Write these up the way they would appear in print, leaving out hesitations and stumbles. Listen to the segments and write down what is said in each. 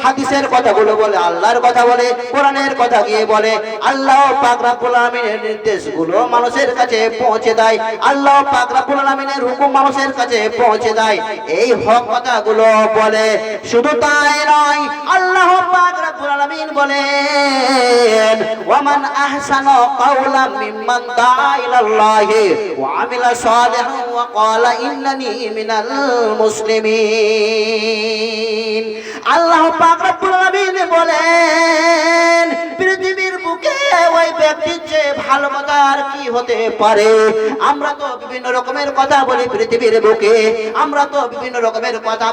হাদিসের কথাগুলো বলে, আল্লাহর কথা বলে, কোরআনের কথা গিয়ে বলে, আল্লাহ পাক রব্বুল আলামিনের নির্দেশগুলো মানুষের কাছে পৌঁছে দেয়, আল্লাহ পাক রব্বুল আলামিনের হুকুম মানুষের কাছে পৌঁছে দেয়, এই হক কথাগুলো বলে। শুধু তাই নয়, আল্লাহ পাক রব্বুল আলামিন বলেন, ওয়ামান আহসানু কাওলাম মিম্মান দাআ ইলাল্লাহি ওয়া আমিলা সালিহান ওয়া ক্বালা ইন্নানি মিনাল মুসলিমিন। আল্লাহ পাক রব্বুল আলামিন বলেন, পৃথিবীর বুকে ওই ব্যক্তির চেয়ে ভালো কথা আর কি হতে পারে? আমরা তো বিভিন্ন রকমের কথা বলি পৃথিবীর বুকে, আমরা তো বিভিন্ন রকমের কথা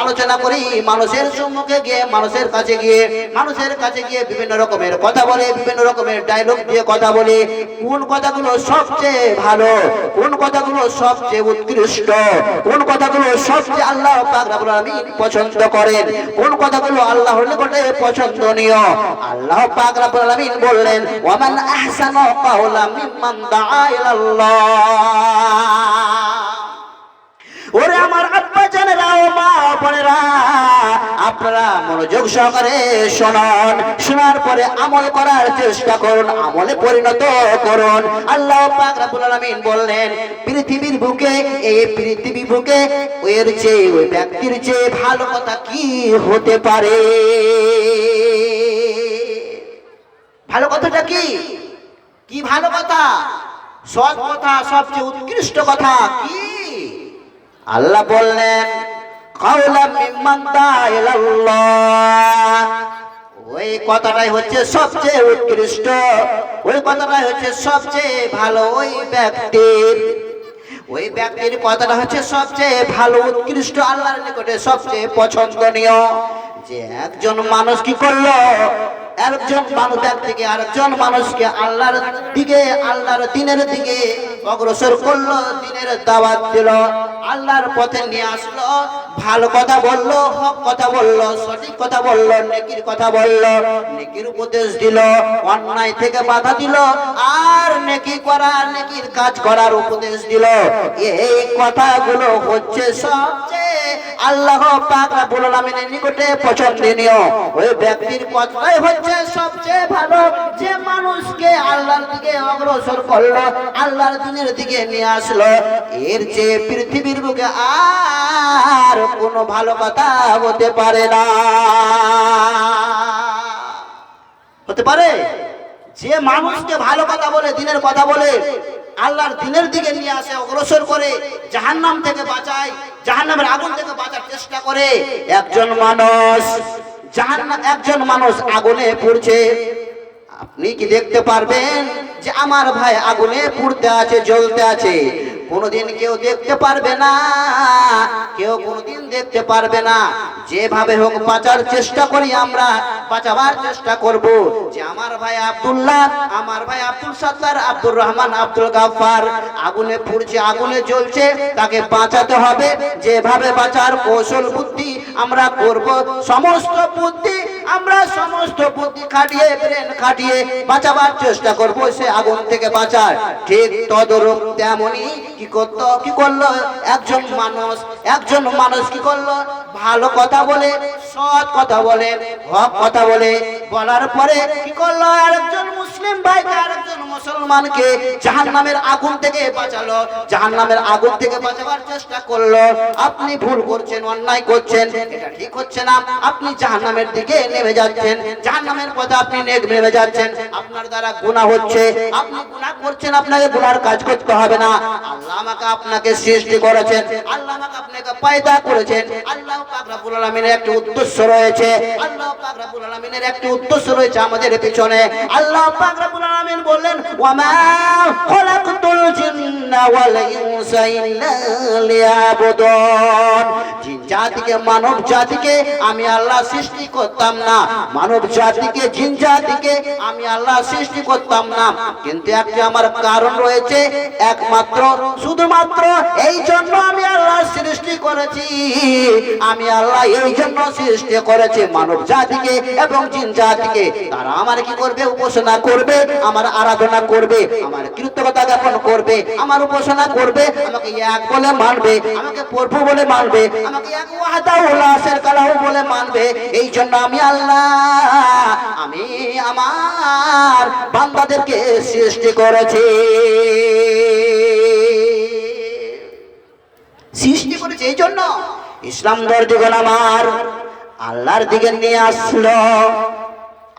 আলোচনা করি মানুষের সম্মুখে গিয়ে, মানুষের কাছে গিয়ে, মানুষের কাছে গিয়ে বিভিন্ন রকমের কথা বলে, বিভিন্ন রকমের ডায়লগ দিয়ে কথা বলি। কোন কথাগুলো সবচেয়ে ভালো, কোন কথাগুলো সবচেয়ে উৎকৃষ্ট, কোন কথাগুলো সবচেয়ে আল্লাহ পাক রব্বুল আলামিন পছন্দ করেন, কোন কথাগুলো আল্লাহর নিকটে পছন্দনীয়? আল্লাহ পাক রব্বুল আলামিন বললেন, ওয়ামান আহসানু কাওলাম মিম্মান দাআ ইলাল্লাহ। ওরে আমার আব্বা জানেরা ও মা বোনেরা, আপনারা মনোযোগ সহকারে শুনুন, শোনার পরে আমল করার চেষ্টা করুন, আমলে পরিণত করুন। আল্লাহ পাক রব্বুল আলামিন বললেন, পৃথিবীর বুকে, এই পৃথিবী বুকে ওর চেয়ে, ওই ব্যক্তির চেয়ে ভালো কথা কি হতে পারে? ভালো কথাটা কি? কি ভালো কথা? সৎ কথা, সবচেয়ে উৎকৃষ্ট কথা কি? আল্লাহ বললেন, কাওলাম মিম্মান দাআ ইলাল্লাহ। ওই কথাটাই হচ্ছে সবচেয়ে উৎকৃষ্ট, ওই কথাটাই হচ্ছে সবচেয়ে ভালো। ওই ব্যক্তির কথাটা হচ্ছে সবচেয়ে ভালো, উৎকৃষ্ট, আল্লাহর নিকটে সবচেয়ে পছন্দনীয়। যে একজন মানুষ কি করলো, একজন মানুষ থেকে আরেকজন মানুষকে আল্লাহর দিকে, আল্লাহর দ্বীনের দিকে অগ্রসর করলো, দ্বীনের দাওয়াত দিল, আল্লাহর পথে নিয়ে আসলো, ভালো কথা বললো, হক কথা বললো, সঠিক কথা বললো, নেকির কথা বললো, নেকির উপদেশ দিল, অন্যায় থেকে বাধা দিল, আর নেকি করা, নেকির কাজ করার উপদেশ দিল। এই কথাগুলো হচ্ছে সবচেয়ে আল্লাহ পাক রব্বুল আলামিনের নিকটে পছন্দনীয়। ওই ব্যক্তির কথাই হচ্ছে সবচেয়ে ভালো, যে মানুষকে আল্লাহর দিকে অগ্রসর করলো, আল্লাহর দ্বীনের দিকে নিয়ে আসলো। এর চেয়ে পৃথিবীর বুকে আর কোনো ভালো কথা হতে পারে না। হতে পারে? যে মানুষকে ভালো কথা বলে, দ্বীনের কথা বলে, আল্লাহর দ্বীনের দিকে নিয়ে আসে, অগ্রসর করে, জাহান্নাম থেকে বাঁচায়, জাহান্নামের আগুন থেকে বাঁচার চেষ্টা করে। একজন মানুষ আগুনে পুড়ছে, আপনি কি দেখতে পারবেন যে আমার ভাই আগুনে পুড়তে আছে, জ্বলতে আছে? কোনোদিন কেউ দেখতে পারবে না, কেউ কোনোদিন দেখতে পারবে না। যেভাবে হোক বাঁচার চেষ্টা করি, আমরা বাঁচাবার চেষ্টা করব। যে আমার ভাই আব্দুল্লাহ, আমার ভাই আব্দুল সত্তার, আব্দুর রহমান, আব্দুল গাফফার আগুনে পুড়ছে, আগুনে জ্বলছে, তাকে বাঁচাতে হবে। যেভাবে বাঁচার কৌশল বুদ্ধি আমরা করব, সমস্ত বুদ্ধি খাটিয়ে, ব্রেন খাটিয়ে বাঁচাবার চেষ্টা করব, সে আগুন থেকে বাঁচার। ঠিক তদরূপ তেমনি কি করলো একজন মানুষ কি করলো? ভালো কথা বলে, সৎ কথা বলে, হক কথা বলে, বলার পরে কি করলো? আরেকজন মুসলিম ভাইকে, আরেকজন মুসলমানকে জাহান্নামের আগুন থেকে বাঁচালো, জাহান্নামের আগুন থেকে বাঁচাবার চেষ্টা করলো। আপনি ভুল করছেন, অন্যায় করছেন, এটা ঠিক হচ্ছে না, আপনি জাহান্নামের দিকে নেমে যাচ্ছেন, জাহান্নামের পথে আপনি নেমে যাচ্ছেন, আপনার দ্বারা গুনাহ হচ্ছে, আপনি গুনাহ করছেন, আপনাকে গুনার কাজ করতে হবে না। আল্লাহ আমাকে আপনাকে সৃষ্টি করেছেন, আল্লাহ আমাকে আপনাকে পয়দা করেছেন, আল্লাহ পাক রব্বুল আলামিনের একটা উদ্দেশ্য রয়েছে, আল্লাহ পাক রব্বুল আলামিনের একটা উদ্দেশ্য রয়েছে আমাদের পিছনে। আল্লাহ পাক রব্বুল আলামিন বললেন, ওয়ামা খলাকতুল জিন্না ওয়াল ইনসা ইল্লা লিয়াবুদুন। জিন জাতিকে, মানব জাতিকে আমি আল্লাহ সৃষ্টি করতাম না, মানব জাতিকে, জিন জাতিকে আমি আল্লাহ সৃষ্টি করতাম না, কিন্তু একটা আমার কারণ রয়েছে, একমাত্র শুধুমাত্র এই জন্য আমি আল্লাহ সৃষ্টি করেছি। আমি আল্লাহ এই জন্য সৃষ্টি করেছি মানব জাতিকে এবং জিন জাতিকে। তারা আমার কি করবে? উপাসনা করবে, আমার আরাধনা করবে, আমার কৃতজ্ঞতা জ্ঞাপন করবে, আমার উপাসনা করবে, আমাকে এক বলে মানবে, আমাকে প্রভু বলে মানবে, আমাকে এক ওয়াহদাহু লা শারীকা লাহু বলে মানবে। এই জন্য আমি আল্লাহ, আমি আমার বান্দাদেরকে সৃষ্টি করেছি, সৃষ্টি করেছে এই জন্য ইসলাম ধর্মীগণ আমার আল্লাহর দিকে নিয়ে আসলো,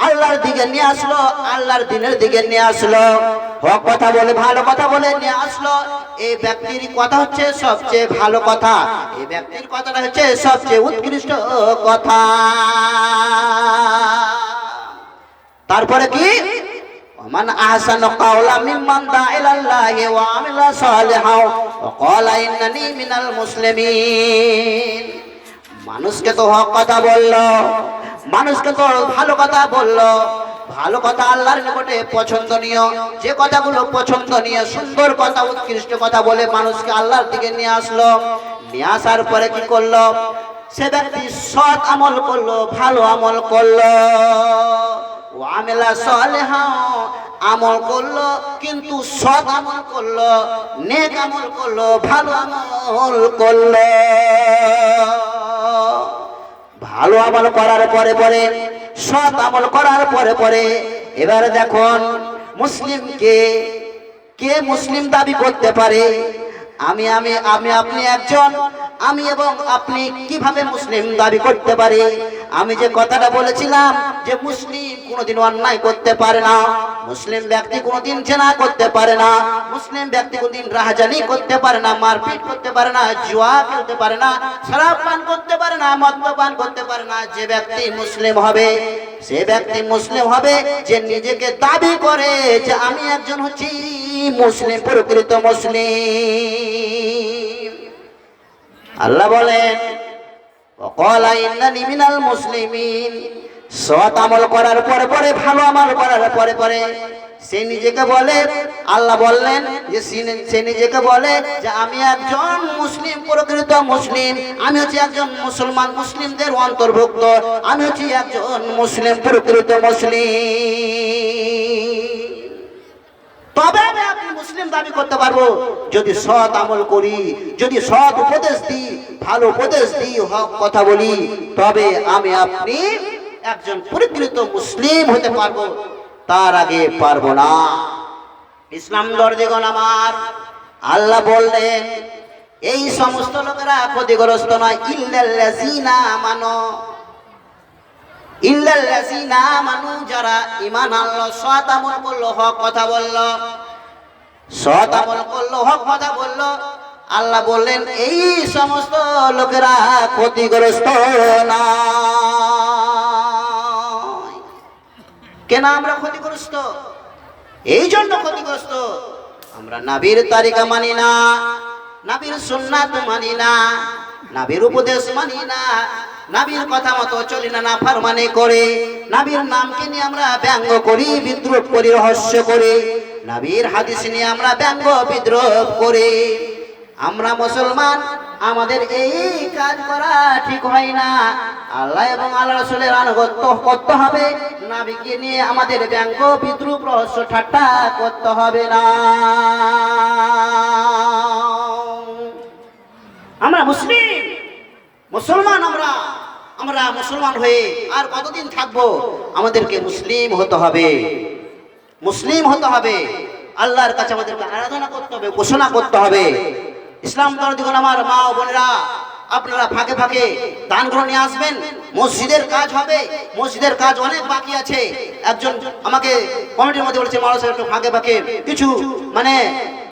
আল্লাহর দিকে নিয়ে আসলো, আল্লাহর দিনের দিকে নিয়ে আসলো, হক কথা বলে ভালো কথা বলে নিয়ে আসলো। এই ব্যক্তির কথা হচ্ছে সবচেয়ে ভালো কথা, এই ব্যক্তির কথাটা হচ্ছে সবচেয়ে উৎকৃষ্ট কথা। তারপরে কি মান আহসানু কাওলা মিম্মান দা ইলাল্লাহি ওয়া আমিলা সালিহাও ওয়া ক্বালা ইন্নানি মিনাল মুসলিমিন। মানুষকে তো হক কথা বললো, মানুষকে তো ভালো কথা বললো, ভালো কথা আল্লাহর নিকটে পছন্দনীয়, যে কথাগুলো পছন্দনীয় সুন্দর কথা উৎকৃষ্ট কথা বলে মানুষকে আল্লাহর দিকে নিয়ে আসলো। নিয়ে আসার পরে কি করলো, সে ব্যক্তি সৎ আমল করলো, ভালো আমল করলো, ও আমিলা সালিহা আমল করলো, কিন্তু সৎ আমল করলো, নেক আমল করলো, ভালো আমল করলো। ভালো আমল করার পরে পরে সৎ আমল করার পরে পরে এবারে দেখুন মুসলিমকে কে মুসলিম দাবি করতে পারে? আমি আমি আমি আপনি একজন, আমি এবং আপনি কিভাবে মুসলিম দাবি করতে পারি? আমি যে কথাটা বলেছিলাম যে মুসলিম কোনোদিন অন্যায় করতে পারে না, মুসলিম ব্যক্তি কোনোদিন জেনা করতে পারে না, মুসলিম ব্যক্তি কোনোদিন রাহাজানি করতে পারে না, মারপিট করতে পারে না, জুয়া খেলতে পারে না, শরাব পান করতে পারে না, মদ্যপান করতে পারে না। যে ব্যক্তি মুসলিম হবে সে ব্যক্তি মুসলিম হবে যে নিজেকে দাবি করে যে আমি একজন হচ্ছি মুসলিম, প্রকৃত মুসলিম। আল্লাহ বলেন ওয়াকালা ইন্নানি মিনাল মুসলিমিন। সৎ আমল করার পরে পরে ভালো আমল করার পরে পরে সে নিজেকে বলে, আল্লাহ বললেন যে সে নিজেকে বলে যে আমি একজন মুসলিম, প্রকৃত মুসলিম, আমি হচ্ছি একজন মুসলমান, মুসলিমদের অন্তর্ভুক্ত, আমি হচ্ছি একজন মুসলিম, প্রকৃত মুসলিম। তবে আমি আপনি মুসলিম দাবি করতে পারবো যদি সৎ আমল করি, যদি সৎ উপদেশ দিই, ভালো উপদেশ দিই, হক কথা বলি, তবে আমি আপনি একজন প্রকৃত মুসলিম হতে পারবো, তার আগে পারবো না। ইসলাম দর্জিগণ আমার আল্লাহ বললেন এই সমস্ত লোকেরা ক্ষতিগ্রস্ত নয়, ইল্লাল্লাযিনা আমানু, ইল্লাল্লাযিনা আমানু, যারা ঈমান আনলো, সৎ আমল করলো, হক কথা বললো, সৎ আমল করলো, হক কথা বললো, আল্লাহ বললেন এই সমস্ত লোকেরা ক্ষতিগ্রস্ত না। কেন আমরা ক্ষতিগ্রস্ত? এই জন্য ক্ষতিগ্রস্ত আমরা নবীর তরিকা মানি না, নবীর সুন্নাত মানি না, নবীর উপদেশ মানি না, নবীর কথা মতো চলি না, নাফরমানি করে, নবীর নামকে নিয়ে আমরা ব্যঙ্গ করি, বিদ্রুপ করি, রহস্য করি, নবীর হাদিস নিয়ে আমরা ব্যঙ্গ বিদ্রুপ করি। আমরা মুসলমান, আমাদের এই কাজ করা ঠিক হয় না। আল্লাহ এবং আল্লাহ রাসূলের আনুগত্য করতে হবে, নবীকে নিয়ে আমাদের ব্যঙ্গ বিদ্রুপ রহস্য ঠাট্টা করতে হবে না। আমরা মুসলিম, মুসলমান, আমরা মুসলমান হয়ে আর কতদিন থাকবো? আমাদেরকে মুসলিম হতে হবে, মুসলিম হতে হবে, আল্লাহর কাছে আমাদেরকে আরাধনা করতে হবে, ঘোষণা করতে হবে। ইসলাম ধর্মীগণ আমার মা ও বোনেরা, আপনারা ফাঁকে ফাঁকে দানগুলো নিয়ে আসবেন, মসজিদের কাজ হবে, মসজিদের কাজ অনেক বাকি আছে। একজন আমাকে কমিটির মধ্যে বলেছে মাওলানা সাহেব একটু ফাঁকে ফাঁকে কিছু মানে